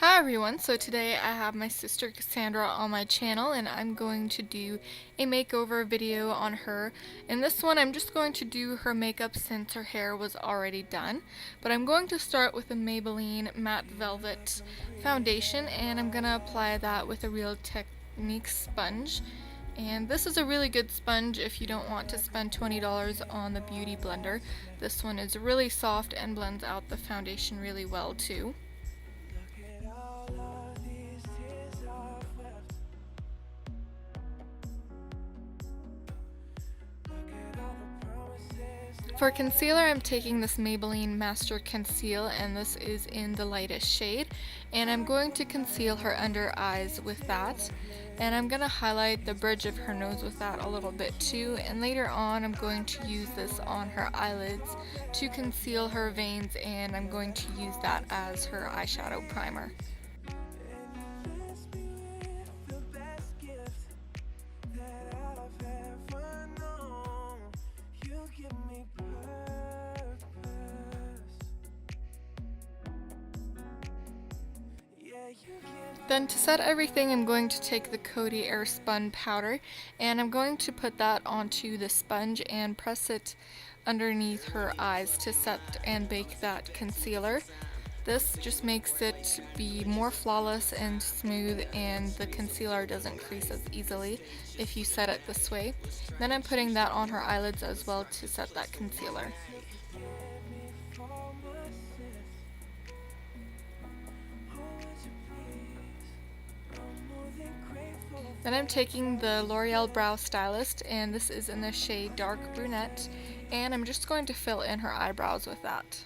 Hi everyone, so today I have my sister Cassandra on my channel and I'm going to do a makeover video on her. In this one I'm just going to do her makeup since her hair was already done. But I'm going to start with a Maybelline Matte Velvet foundation and I'm going to apply that with a Real Technique sponge. And this is a really good sponge if you don't want to spend $20 on the Beauty Blender. This one is really soft and blends out the foundation really well too. For concealer, I'm taking this Maybelline Master Conceal, and this is in the lightest shade. And I'm going to conceal her under eyes with that. And I'm going to highlight the bridge of her nose with that a little bit too. And later on, I'm going to use this on her eyelids to conceal her veins, and I'm going to use that as her eyeshadow primer. Then to set everything, I'm going to take the Coty Airspun powder and I'm going to put that onto the sponge and press it underneath her eyes to set and bake that concealer. This just makes it be more flawless and smooth, and the concealer doesn't crease as easily if you set it this way. Then I'm putting that on her eyelids as well to set that concealer. Then I'm taking the L'Oreal Brow Stylist, and this is in the shade Dark Brunette, and I'm just going to fill in her eyebrows with that.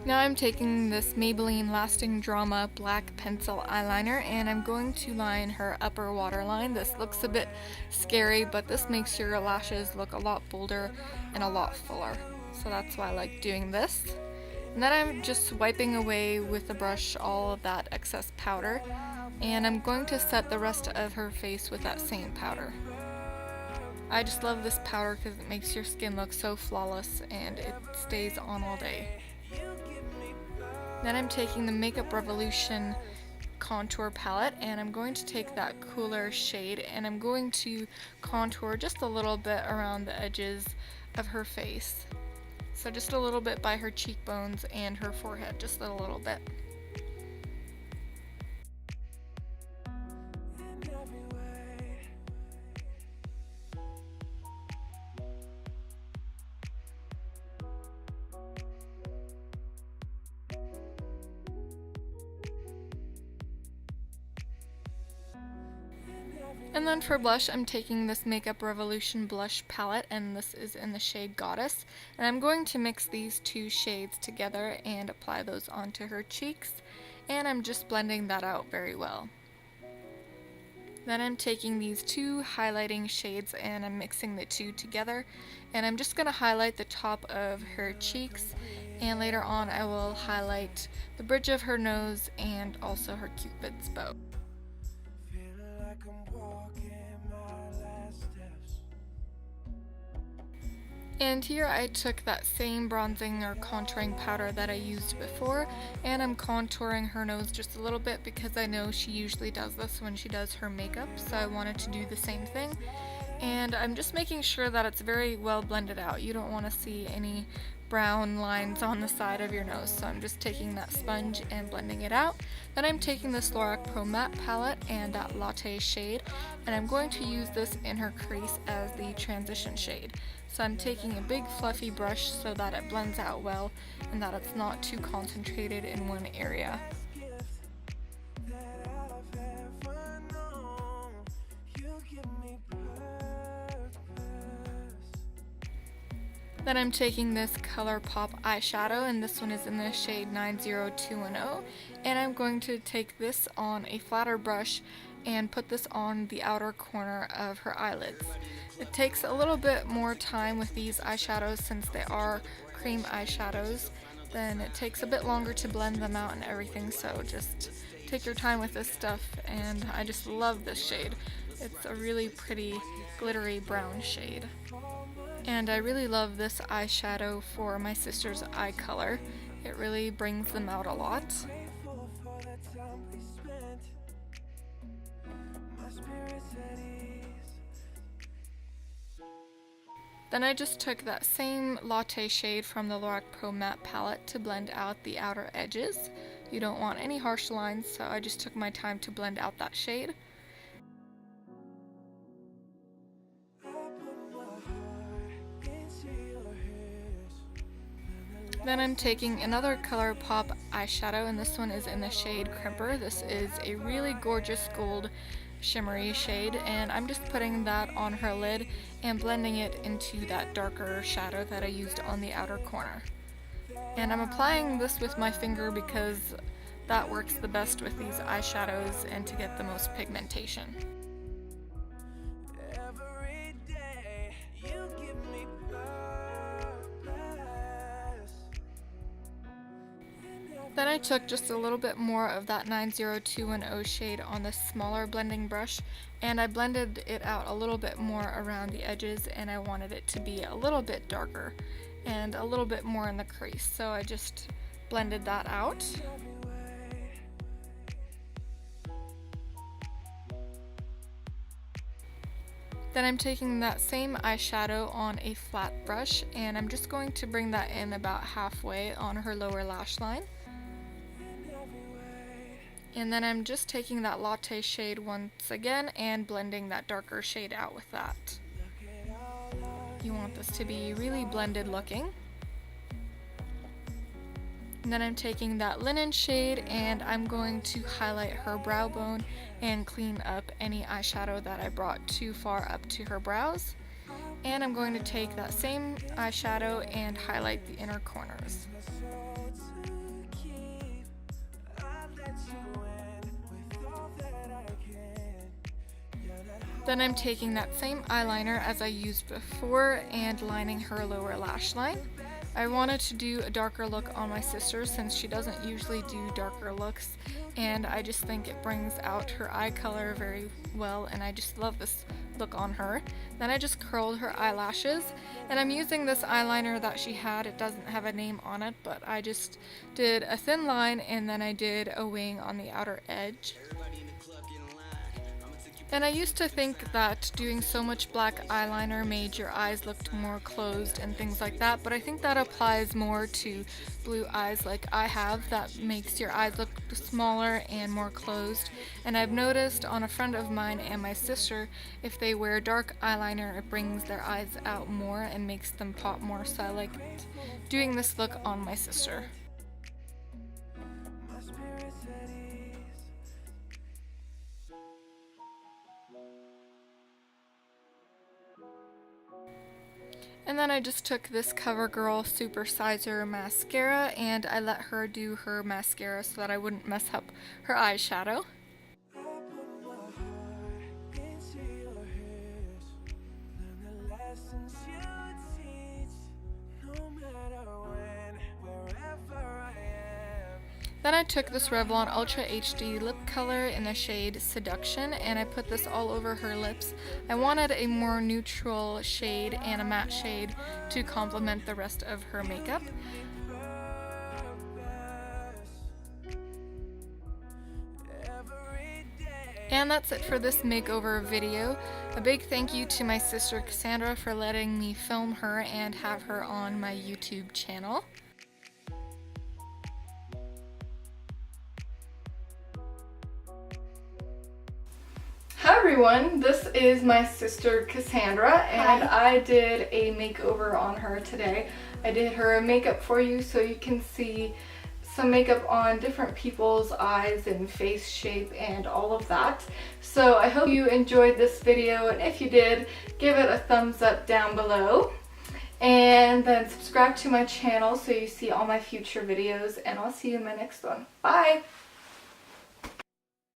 Now I'm taking this Maybelline Lasting Drama black pencil eyeliner and I'm going to line her upper waterline. This looks a bit scary, but this makes your lashes look a lot bolder and a lot fuller. So that's why I like doing this. And then I'm just wiping away with the brush all of that excess powder. And I'm going to set the rest of her face with that same powder. I just love this powder because it makes your skin look so flawless and it stays on all day. Then I'm taking the Makeup Revolution contour palette and I'm going to take that cooler shade and I'm going to contour just a little bit around the edges of her face. So just a little bit by her cheekbones and her forehead, just a little bit. And then for blush, I'm taking this Makeup Revolution blush palette, and this is in the shade Goddess. And I'm going to mix these two shades together and apply those onto her cheeks. And I'm just blending that out very well. Then I'm taking these two highlighting shades and I'm mixing the two together. And I'm just going to highlight the top of her cheeks. And later on I will highlight the bridge of her nose and also her Cupid's bow. And here I took that same bronzing or contouring powder that I used before, and I'm contouring her nose just a little bit because I know she usually does this when she does her makeup, so I wanted to do the same thing. And I'm just making sure that it's very well blended out. You don't want to see any brown lines on the side of your nose, so I'm just taking that sponge and blending it out. Then I'm taking this Lorac Pro Matte palette and that Latte shade, and I'm going to use this in her crease as the transition shade. So I'm taking a big fluffy brush so that it blends out well and that it's not too concentrated in one area. Then I'm taking this ColourPop eyeshadow, and this one is in the shade 90210, and I'm going to take this on a flatter brush and put this on the outer corner of her eyelids. It takes a little bit more time with these eyeshadows since they are cream eyeshadows. Then it takes a bit longer to blend them out and everything, so just take your time with this stuff, and I just love this shade. It's a really pretty glittery brown shade. And I really love this eyeshadow for my sister's eye color. It really brings them out a lot. Then I just took that same latte shade from the Lorac Pro Matte palette to blend out the outer edges. You don't want any harsh lines, so I just took my time to blend out that shade. Then I'm taking another ColourPop eyeshadow, and this one is in the shade Crimper. This is a really gorgeous gold shimmery shade, and I'm just putting that on her lid and blending it into that darker shadow that I used on the outer corner. And I'm applying this with my finger because that works the best with these eyeshadows and to get the most pigmentation. Then I took just a little bit more of that 90210 shade on the smaller blending brush, and I blended it out a little bit more around the edges, and I wanted it to be a little bit darker and a little bit more in the crease, so I just blended that out. Then I'm taking that same eyeshadow on a flat brush, and I'm just going to bring that in about halfway on her lower lash line. And then I'm just taking that latte shade once again and blending that darker shade out with that. You want this to be really blended looking. And then I'm taking that linen shade and I'm going to highlight her brow bone and clean up any eyeshadow that I brought too far up to her brows. And I'm going to take that same eyeshadow and highlight the inner corners. Then I'm taking that same eyeliner as I used before and lining her lower lash line. I wanted to do a darker look on my sister since she doesn't usually do darker looks, and I just think it brings out her eye color very well, and I just love this look on her. Then I just curled her eyelashes, and I'm using this eyeliner that she had. It doesn't have a name on it, but I just did a thin line and then I did a wing on the outer edge. And I used to think that doing so much black eyeliner made your eyes look more closed and things like that, but I think that applies more to blue eyes like I have. That makes your eyes look smaller and more closed. And I've noticed on a friend of mine and my sister, if they wear dark eyeliner, it brings their eyes out more and makes them pop more, so I liked doing this look on my sister. And then I just took this CoverGirl Super Sizer mascara and I let her do her mascara so that I wouldn't mess up her eyeshadow. Then I took this Revlon Ultra HD lip color in the shade Seduction and I put this all over her lips. I wanted a more neutral shade and a matte shade to complement the rest of her makeup. And that's it for this makeover video. A big thank you to my sister Cassandra for letting me film her and have her on my YouTube channel. Hi everyone, this is my sister Cassandra and I did a makeover on her today. I did her makeup for you so you can see some makeup on different people's eyes and face shape and all of that. So I hope you enjoyed this video, and if you did, give it a thumbs up down below. And then subscribe to my channel so you see all my future videos, and I'll see you in my next one. Bye!